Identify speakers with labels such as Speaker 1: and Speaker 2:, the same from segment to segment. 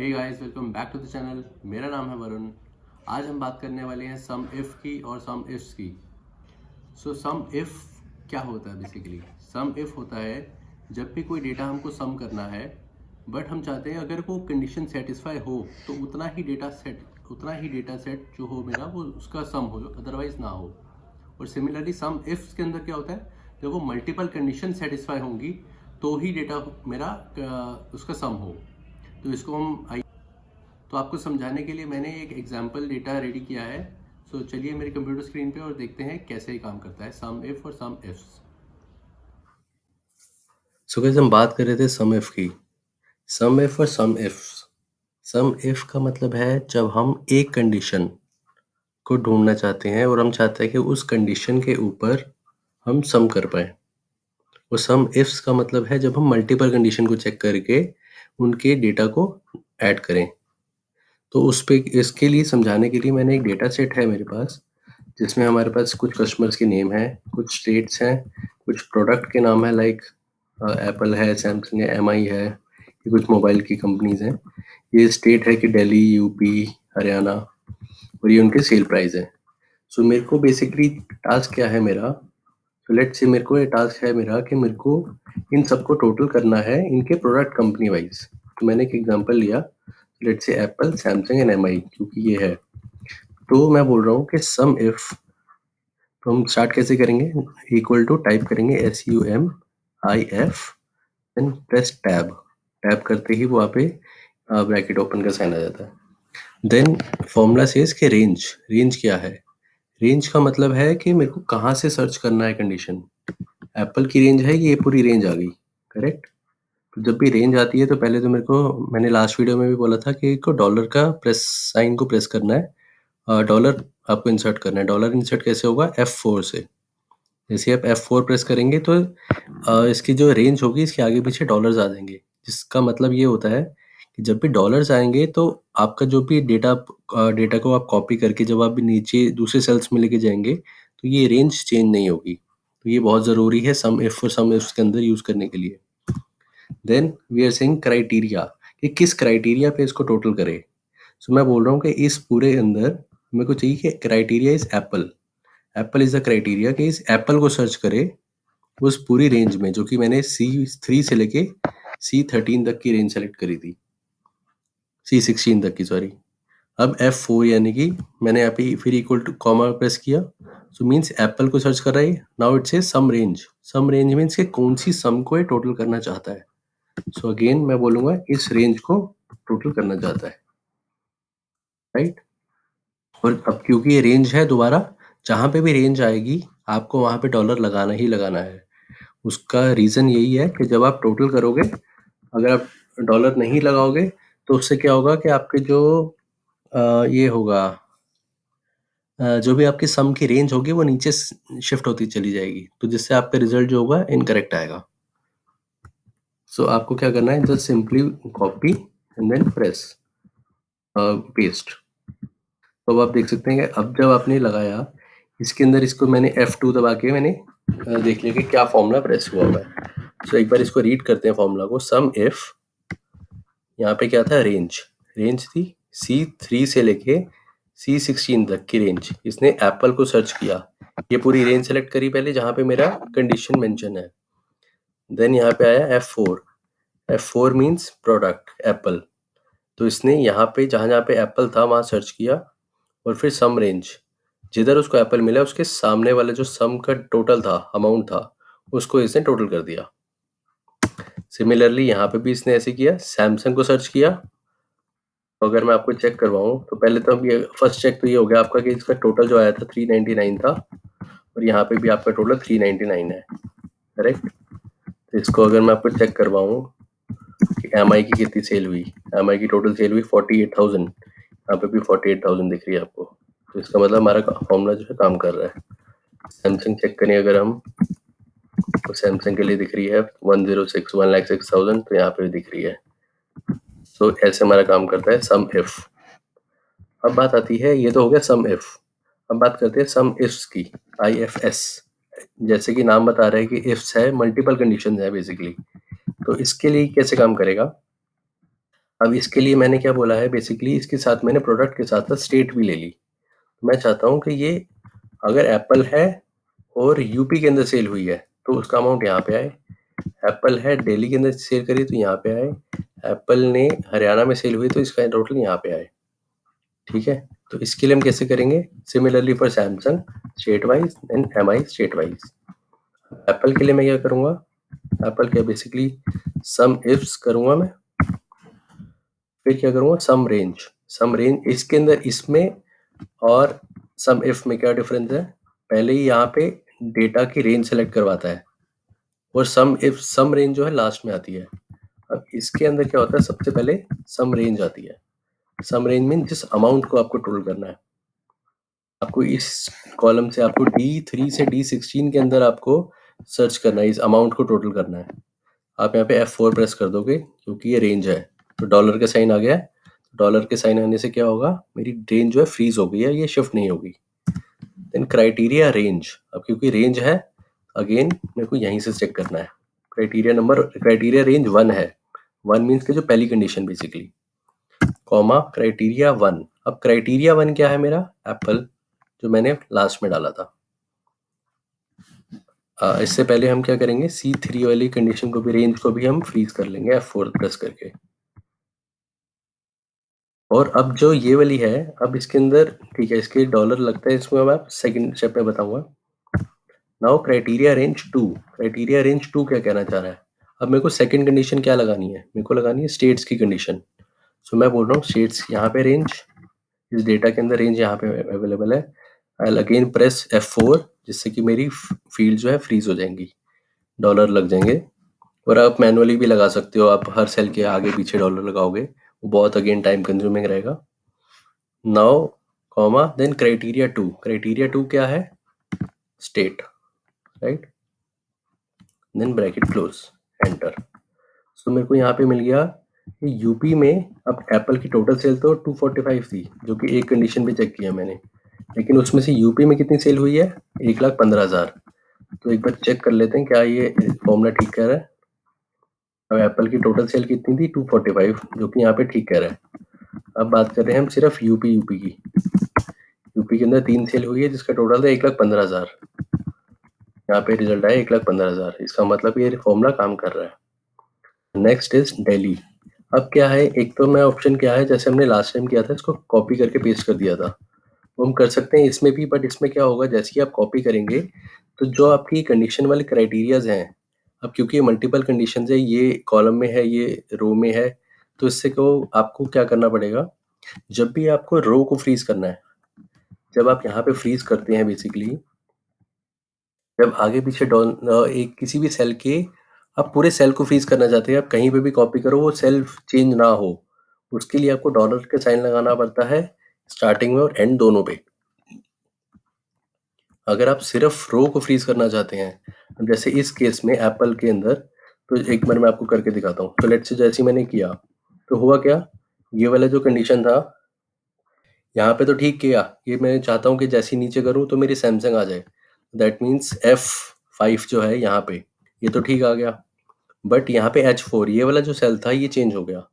Speaker 1: Hey guys, welcome back to the channel. मेरा नाम है वरुण। आज हम बात करने वाले हैं सम इफ की और सम इफ्स की। सम इफ क्या होता है? बेसिकली सम इफ होता है जब भी कोई डेटा हमको सम करना है, बट हम चाहते हैं अगर वो कंडीशन सेटिस्फाई हो तो उतना ही डेटा सेट जो हो मेरा वो उसका सम हो, अदरवाइज ना हो। और सिमिलरली सम इफ्स के अंदर क्या होता है, जब वो मल्टीपल कंडीशन सेटिस्फाई होंगी तो ही डेटा मेरा उसका सम हो। तो इसको हम तो आपको समझाने के लिए मैंने एक एग्जाम्पल डेटा रेडी किया है। चलिए मेरे कंप्यूटर स्क्रीन पे और देखते हैं कैसे ये काम करता है सम इफ और सम इफ्स। गाइस, हम बात कर रहे थे सम इफ की। सम इफ और सम इफ्स। सम इफ का मतलब है जब हम एक कंडीशन को ढूंढना चाहते हैं और हम चाहते हैं कि उस कंडीशन के ऊपर हम सम कर पाए। और सम इफ्स का मतलब है जब हम मल्टीपल कंडीशन को चेक करके उनके डेटा को ऐड करें। तो उस पे इसके लिए समझाने के लिए मैंने एक डेटा सेट है मेरे पास, जिसमें हमारे पास कुछ कस्टमर्स के नेम हैं, कुछ स्टेट्स हैं, कुछ प्रोडक्ट के नाम है, लाइक एप्पल है, सैमसंग है, एमआई है, ये कुछ मोबाइल की कंपनीज हैं। ये स्टेट है कि दिल्ली, यूपी, हरियाणा, और ये उनके सेल प्राइस है। मेरे को बेसिकली टास्क क्या है मेरा, लेट्स से मेरे को ये टास्क है मेरा कि मेरे को इन सबको टोटल करना है इनके प्रोडक्ट कंपनी वाइज। तो मैंने एक एग्जांपल लिया, let's say Apple, Samsung and MI, क्योंकि ये है। तो मैं बोल रहा हूँ कि सम इफ, तो हम स्टार्ट कैसे करेंगे, इक्वल टू टाइप करेंगे SUMIF and press tab. Tab करते ही वहाँ पे ब्रैकेट ओपन का साइन आ जाता है। देन फॉर्मूला सेज के रेंज क्या है। रेंज का मतलब है कि मेरे को कहाँ से सर्च करना है कंडीशन। एप्पल की रेंज है, ये पूरी रेंज आ गई, करेक्ट। तो जब भी रेंज आती है तो पहले तो मैंने लास्ट वीडियो में भी बोला था कि को डॉलर का प्रेस साइन को प्रेस करना है, डॉलर आपको इंसर्ट करना है। डॉलर इंसर्ट कैसे होगा, F4 से। जैसे आप F4 प्रेस करेंगे तो इसकी जो रेंज होगी इसके आगे पीछे डॉलर्स आ जाएंगे, जिसका मतलब ये होता है कि जब भी डॉलर्स आएंगे तो आपका जो भी डेटा को आप कॉपी करके जब आप भी नीचे दूसरे सेल्स में लेके जाएंगे तो ये रेंज चेंज नहीं होगी। तो ये बहुत ज़रूरी है सम इफ और सम इफ्स के अंदर यूज़ करने के लिए। Then we are saying criteria, कि किस क्राइटेरिया पे इसको टोटल करे। मैं बोल रहा हूँ कि इस पूरे अंदर मेरे को चाहिए कि criteria is Apple is the criteria, कि इस एप्पल को सर्च करे उस पूरी रेंज में, जो कि मैंने C3 से लेके C13 तक की रेंज सेलेक्ट करी थी, C16 तक की, सॉरी। अब F4 यानी कि मैंने यहाँ पे फिर इक्वल टू कॉमा प्रेस किया, मीन्स एप्पल को सर्च कर रहा है। नाउ इट से सम रेंज मीन्स कि कौन सी सम को ये टोटल करना चाहता है। अगेन मैं बोलूंगा इस रेंज को टोटल करना चाहता है, राइट। और अब क्योंकि ये रेंज है, दोबारा जहाँ पे भी रेंज आएगी आपको वहाँ पे डॉलर लगाना ही लगाना है। उसका रीज़न यही है कि जब आप टोटल करोगे, अगर आप डॉलर नहीं लगाओगे तो उससे क्या होगा कि आपके जो ये होगा, जो भी आपकी सम की रेंज होगी वो नीचे शिफ्ट होती चली जाएगी, तो जिससे आपका रिजल्ट जो होगा इनकरेक्ट आएगा। आपको क्या करना है, just simply copy and then press paste. तो अब आप देख सकते हैं कि अब जब आपने लगाया इसके अंदर, इसको मैंने F2 दबा के मैंने देख लिया कि क्या फॉर्मूला प्रेस हुआ हुआ है। एक बार इसको रीड करते हैं फॉर्मूला को। सम इफ, यहाँ पे क्या था, रेंज थी C3 से लेके C16 तक की रेंज। इसने एप्पल को सर्च किया, ये पूरी रेंज सेलेक्ट करी पहले जहाँ पे मेरा कंडीशन मेंशन है। देन यहाँ पे आया F4 मीन्स प्रोडक्ट एप्पल। तो इसने यहाँ पे जहाँ पे एप्पल था वहाँ सर्च किया, और फिर सम रेंज, जिधर उसको एप्पल मिला उसके सामने वाले जो सम का टोटल था, अमाउंट था, उसको इसने टोटल कर दिया। सिमिलरली यहाँ पे भी इसने ऐसे किया, सैमसंग को सर्च किया। तो अगर मैं आपको चेक करवाऊँ तो पहले तो ये फर्स्ट चेक तो ये हो गया आपका कि इसका टोटल जो आया था 399 था, और यहाँ पे भी आपका टोटल 399 है, करेक्ट। तो इसको अगर मैं आपको चेक करवाऊँ कि एमआई की कितनी सेल हुई, एमआई की टोटल सेल हुई 48,000, यहाँ पे भी 48,000 दिख रही है आपको। तो इसका मतलब हमारा फॉर्मूला जो है काम कर रहा है। सैमसंग चेक करें अगर हम, तो सैमसंग के लिए दिख रही है 1,06,000, तो यहाँ पे भी दिख रही है। ऐसे हमारा काम करता है सम इफ। अब बात आती है, ये तो हो गया सम इफ। अब बात करते हैं सम इफ्स की, IFS। जैसे कि नाम बता रहा है कि इफ्स है, मल्टीपल कंडीशन है बेसिकली। तो इसके लिए कैसे काम करेगा, अब इसके लिए मैंने क्या बोला है, बेसिकली इसके साथ मैंने प्रोडक्ट के साथ साथ स्टेट भी ले ली। मैं चाहता हूँ कि ये अगर एप्पल है और यूपी के अंदर सेल हुई है तो उसका अमाउंट यहाँ पे आए, एप्पल है दिल्ली के अंदर सेल करी तो यहाँ पे आए, एप्पल ने हरियाणा में सेल हुई तो इसका टोटल यहाँ पे आए। ठीक है, तो इसके लिए हम कैसे करेंगे, similarly for Samsung state wise and MI state wise. Apple के लिए मैं क्या करूँगा, एप्पल क्या बेसिकली सम इफ्स करूँगा मैं, फिर क्या करूँगा सम रेंज। सम रेंज इसके अंदर इसमें और सम इफ में क्या डिफरेंस है, पहले ही यहाँ पे डेटा की रेंज सेलेक्ट करवाता है और सम इफ सम रेंज जो है लास्ट में आती है। अब इसके अंदर क्या होता है, सबसे पहले सम रेंज आती है। सम रेंज मीन जिस अमाउंट को आपको टोटल करना है, आपको इस कॉलम से आपको D3 से D16 के अंदर आपको सर्च करना है, इस अमाउंट को टोटल करना है। आप यहाँ पे F4 प्रेस कर दोगे क्योंकि ये रेंज है, तो डॉलर का साइन आ गया है। डॉलर के साइन आने से क्या होगा, मेरी रेंज जो है फ्रीज हो गई है, ये शिफ्ट नहीं होगी। देन क्राइटेरिया रेंज, अब क्योंकि रेंज है अगेन मेरे को यहीं से चेक करना है। क्राइटेरिया रेंज 1 है, 1 मीन्स के जो पहली कंडीशन बेसिकली, कॉमा क्राइटेरिया 1। अब क्राइटेरिया 1 क्या है मेरा, एप्पल, जो मैंने लास्ट में डाला था। इससे पहले हम क्या करेंगे, C3 वाली कंडीशन को भी, रेंज को भी हम फ्रीज कर लेंगे F4 प्रेस करके। और अब जो ये वाली है, अब इसके अंदर ठीक है, इसके डॉलर लगता है, इसमें अब आप सेकंड स्टेप में बताऊंगा। Now criteria range 2, criteria range 2 क्या कहना चाह रहा है, अब मेरे को सेकंड कंडीशन क्या लगानी है, मेरे को लगानी है स्टेट्स की कंडीशन। सो मैं बोल रहा हूँ स्टेट्स यहाँ पे रेंज, इस डेटा के अंदर रेंज यहाँ पे अवेलेबल है। आई अगेन प्रेस F4 जिससे कि मेरी फील्ड जो है फ्रीज हो जाएंगी, डॉलर लग जाएंगे। और आप मैनुअली भी लगा सकते हो, आप हर सेल के आगे पीछे डॉलर लगाओगे, वो बहुत अगेन टाइम कंज्यूमिंग रहेगा। Now comma then criteria 2, criteria 2 क्या है, state, right, then bracket close, enter. So मेरे को यहाँ पे मिल गया कि यूपी में अब एप्पल की टोटल सेल तो 245 थी, जो कि एक कंडीशन पे चेक किया मैंने, लेकिन उसमें से यूपी में कितनी सेल हुई है, 1,15,000। तो एक बार चेक कर लेते हैं क्या ये फॉर्मूला ठीक कह रहा है। अब एप्पल की टोटल सेल कितनी थी, 245, जो कि यहाँ पे ठीक कह रहा है। अब बात कर रहे हैं हम सिर्फ यूपी की। यूपी के अंदर 3 सेल हुई है जिसका टोटल था 1,15,000। यहाँ पे रिजल्ट आया 1,15,000, इसका मतलब ये फॉर्मूला काम कर रहा है। Next is Delhi. अब क्या है, एक तो मैं ऑप्शन क्या है, जैसे हमने लास्ट टाइम किया था, इसको कॉपी करके पेस्ट कर दिया था, वो हम कर सकते हैं इसमें भी। बट इसमें क्या होगा, जैसे कि आप कॉपी करेंगे तो जो आपकी कंडीशन वाले क्राइटेरियाज हैं, अब क्योंकि ये मल्टीपल कंडीशन है, ये कॉलम में है, ये रो में है, तो इससे को आपको क्या करना पड़ेगा, जब भी आपको रो को फ्रीज करना है, जब आप यहाँ पे फ्रीज करते हैं बेसिकली, जब आगे पीछे एक किसी भी सेल के, आप पूरे सेल को फ्रीज करना चाहते हैं, आप कहीं पे भी कॉपी करो वो सेल चेंज ना हो, उसके लिए आपको डॉलर के साइन लगाना पड़ता है स्टार्टिंग में और एंड दोनों पे। अगर आप सिर्फ रो को फ्रीज करना चाहते हैं, जैसे इस केस में एप्पल के अंदर, तो एक बार मैं आपको करके दिखाता हूँ। तो लेट्स से जैसे मैंने किया तो हुआ क्या, ये वाला जो कंडीशन था यहाँ पे तो ठीक किया, ये मैं चाहता हूँ कि जैसे ही नीचे करूँ तो मेरी सैमसंग आ जाए, दैट मीन्स F5 जो है यहाँ पे, ये तो ठीक आ गया। बट यहाँ पे H4 ये वाला जो सेल था ये चेंज हो गया,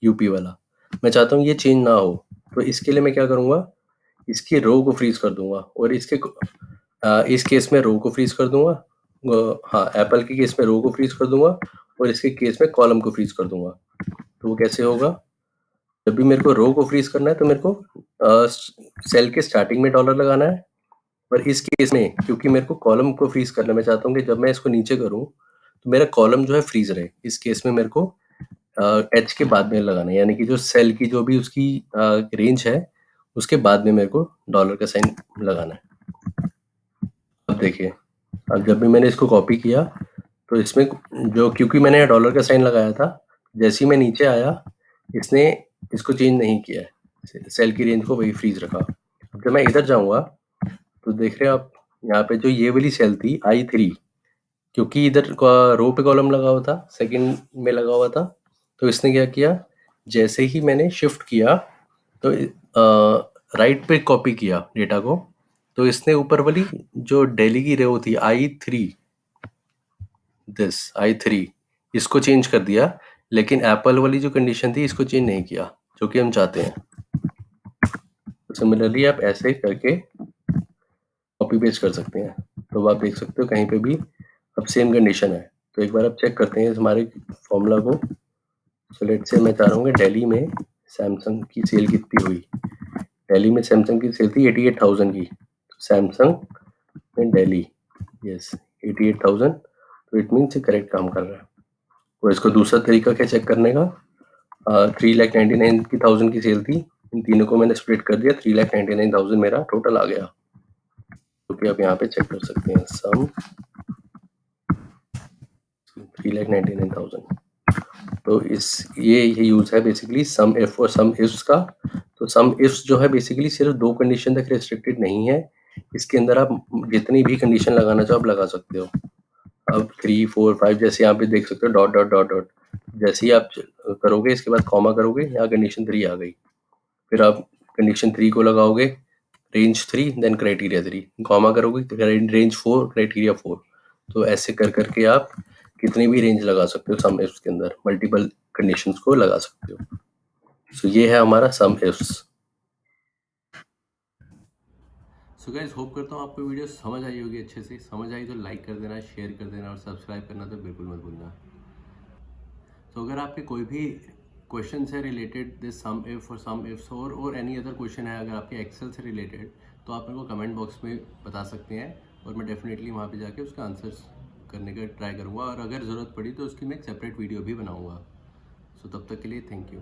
Speaker 1: यूपी वाला, मैं चाहता हूँ ये चेंज ना हो। तो इसके लिए मैं क्या करूँगा, इसकी रो को फ्रीज कर दूंगा, और इस केस में रो को फ्रीज कर दूंगा, हाँ एप्पल के केस में रो को फ्रीज कर दूंगा, और इसके केस में कॉलम को फ्रीज कर दूंगा। तो वो कैसे होगा, जब भी मेरे को रो को फ्रीज करना है तो मेरे को सेल के स्टार्टिंग में डॉलर लगाना है, पर इस केस में क्योंकि मेरे को कॉलम को फ्रीज करना है, मैं चाहता हूँ कि जब मैं इसको नीचे करूँ तो मेरा कॉलम जो है फ्रीज रहे, इस केस में मेरे को एच के बाद में लगाना है, यानी कि जो सेल की जो भी उसकी रेंज है उसके बाद में मेरे को डॉलर का साइन लगाना है। अब देखिए, अब जब भी मैंने इसको कॉपी किया तो इसमें जो, क्योंकि मैंने डॉलर का साइन लगाया था, जैसे ही मैं नीचे आया इसने इसको चेंज नहीं किया है, सेल की रेंज को वही फ्रीज रखा। अब जब मैं इधर जाऊंगा तो देख रहे हो आप, यहाँ पे जो ये वाली सेल थी I3, क्योंकि इधर रो पे कॉलम लगा हुआ था, सेकंड में लगा हुआ था, तो इसने क्या किया, जैसे ही मैंने शिफ्ट किया तो राइट पे कॉपी किया डेटा को, तो इसने ऊपर वाली जो दिल्ली की रो थी I3, इसको चेंज कर दिया, लेकिन एप्पल वाली जो कंडीशन थी इसको चेंज नहीं किया, जो कि हम चाहते हैं। तो सिमिलरली आप ऐसे करके कॉपी पेस्ट कर सकते हैं। तो आप देख सकते हो कहीं पे भी अब सेम कंडीशन है। तो एक बार आप चेक करते हैं हमारे फॉर्मूला को। सो लेट्स से मैं चाह रहा हूँ कि दिल्ली में सैमसंग की सेल कितनी हुई। दिल्ली में सैमसंग की सेल थी 88,000 की। तो सैमसंग इन दिल्ली, यस 88,000। तो इट मीन्स करेक्ट काम कर रहा है। और इसको दूसरा तरीका क्या चेक करने का, 3,99,000 की सेल थी, इन तीनों को मैंने स्प्लिट कर दिया, 3,99,000 मेरा टोटल आ गया। तो कि आप यहाँ पे चेक कर सकते हैं सम 3,99,000। तो इस ये यूज़ है बेसिकली सम इफ और सम इफ्स का। तो सम इफ्स जो है बेसिकली सिर्फ 2 कंडीशन तक रिस्ट्रिक्टेड नहीं है। इसके अंदर आप जितनी भी कंडीशन लगाना चाहो आप लगा सकते हो। अब 3, 4, 5 जैसे यहाँ पे देख सकते हो डॉट डॉट डॉट डॉट, जैसे ही आप करोगे इसके बाद कॉमा करोगे, यहाँ कंडीशन 3 आ गई। फिर आप कंडीशन 3 को लगाओगे, रेंज 3 देन क्राइटेरिया 3, कॉमा करोगे रेंज 4 क्राइटेरिया 4। तो ऐसे कर करके आप कितनी भी रेंज लगा सकते हो सम इफ्स के अंदर, मल्टीपल कंडीशंस को लगा सकते हो। सो ये है हमारा सम इफ्स। सो गाइस होप करता हूँ आपको वीडियो समझ आई होगी अच्छे से। समझ आई तो लाइक कर देना, शेयर कर देना और सब्सक्राइब करना तो बिल्कुल मत भूलना। तो अगर आपके कोई भी क्वेश्चन है रिलेटेड दिस सम इफ और सम इफ्स और एनी अदर क्वेश्चन है अगर आपके एक्सेल से रिलेटेड, तो आप मेरे को कमेंट बॉक्स में बता सकते हैं और मैं डेफिनेटली वहाँ पे जाके उसका आंसर्स करने का ट्राई करूँगा। और अगर ज़रूरत पड़ी तो उसकी मैं एक सेपरेट वीडियो भी बनाऊँगा। सो तब तक के लिए थैंक यू।